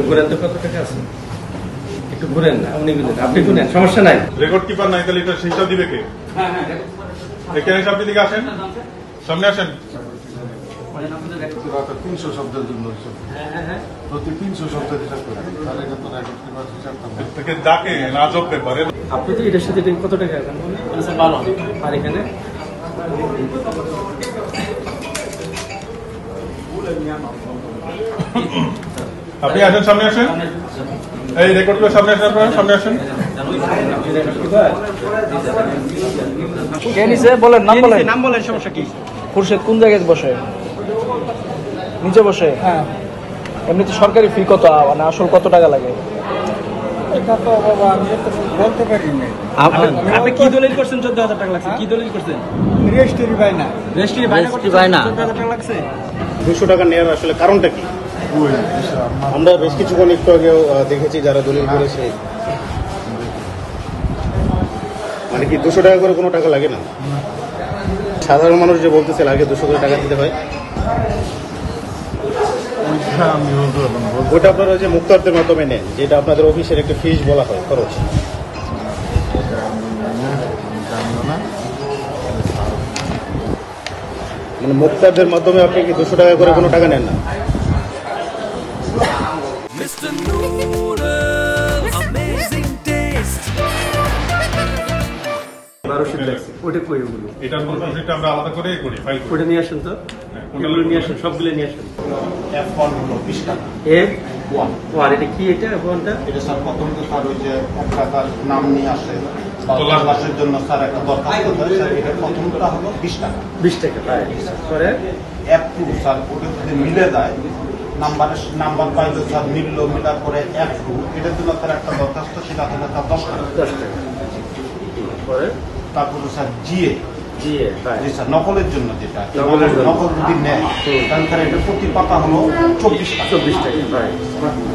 ঘুরেন তো কত টাকা আছে একটু ঘুরেন না উনি গুনেন আপনি গুনেন সমস্যা নাই রেকর্ড কিপার নাই তাহলে এটা হিসাব দিবে কে? এখানে হিসাব দিকে আসেন, সামনে আসেন। 300 শব্দের জন্য প্রতি 300 শব্দের হিসাব করে তাহলে কিন্তু রেকর্ড কিপার হিসাব থেকে ডাকে না জব পেপারে। আপনি তো এটার সাথে কত টাকা এখন 12 আর এখানে আপনি আসেন, সামনে আসেন। এই রেকর্ড কিপার সামনে আসেন, আপনারা সামনে আসেন। কে নিছে বলেন, নাম বলেন সমস্যা কি? খুরশেদ কোন জায়গায় বসে? নিচে বসে? হ্যাঁ। এমনিতে সরকারি ফি কত, মানে আসল কত টাকা লাগে? এটা তো বাবা আমি তো বলতে পারি না। আপনি কি দলিল করছেন 14000 টাকা লাগছে? কি দলিল করছেন? রেজিস্ট্রি বাইনা। রেজিস্ট্রি বাইনা 14000 টাকা লাগছে। 200 টাকা নেওয়ার আসলে কারণটা কি? আমরা বেশ কিছুক্ষণ একটু আগেও দেখেছি যারা দলিল করেছে, মানে কি 200 টাকা করে কোনো টাকা লাগে না? সাধারণ মানুষ যে বলতেছে লাগে 200 করে টাকা দিতে হয়, ওইটা আপনারা যে মুক্তার্থের মাধ্যমে নেন, যেটা আপনাদের অফিসের একটা ফিস বলা হয় খরচ, মানে মুক্তারদের মাধ্যমে আপনি কি 200 টাকা করে কোনো টাকা নেন না? ওটা কই ওগুলো? এটার প্রসিডটা আমরা আলাদা করে করি, ফাইল করি। ওটা নিয়ে আসেন তো, ওগুলো নিয়ে আসেন, সবগুলো নিয়ে আসেন। F1 হলো 20 টাকা। F1 এটা কি? এটা F1টা এটা স্যার প্রথমত স্যার ওই যে টাকার নাম নিয়ে আসে তল্লাশের জন্য স্যার একটা দরখাস্ত দেয় স্যার, এটা প্রথমটা হলো 20 টাকা। 20 টাকা পায়। পরে F2 স্যার ওটা যদি মিলে যায় নাম্বার পাইলে স্যার মিলার পরে F2 এটার জন্য স্যার একটা দরখাস্ত, সেটা হলো স্যার 10 টাকা। 10 টাকা। পরে তারপরে স্যার জিএ পায়। জি স্যার নকলের জন্য, যেটা নকলের জন্য। নকল যদি নেয় তাহলে স্যার এটা প্রতি পাতা হলো 24 টাকা। 24 টাকা পায়।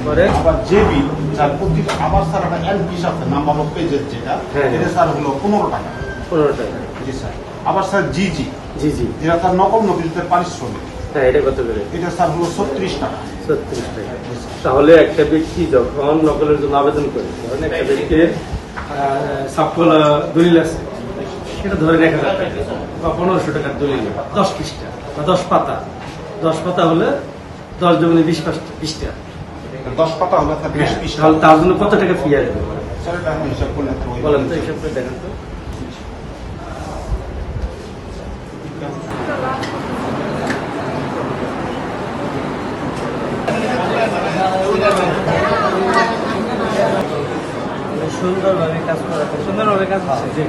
পরে আবার জেবি স্যার প্রতি, আবার স্যার একটা এনপিস আছে নাম্বার অফ পেজের, যেটা এটা স্যার হলো 15 টাকা। 15 টাকা। জি স্যার। আবার স্যার জিজি জি যেটা স্যার নকল নথিতে পারিশ্রমিক, হ্যাঁ এটা কত করে? এটা স্যার হলো 36 টাকা। 36 টাকা। তাহলে একটা ব্যক্তি যখন নকলের জন্য আবেদন করে, ধরেন একটা ব্যক্তির সাফল দলিল আছে, সেটা ধরে 1000 টাকা বা 1500 টাকার দলিল 10 পৃষ্ঠা বা 10 পাতা। 10 পাতা হলে 10 জমিনে 20 পৃষ্ঠা। 10 পাতা হলো স্যার 20 পিস। তাহলে তার জন্য কত টাকা ফি আসবে? স্যার এটা আমি হিসাব করলে বলেন তো, হিসাব করে দেখেন তো। সুন্দরভাবে কাজ করা, সুন্দরভাবে কাজ হচ্ছে।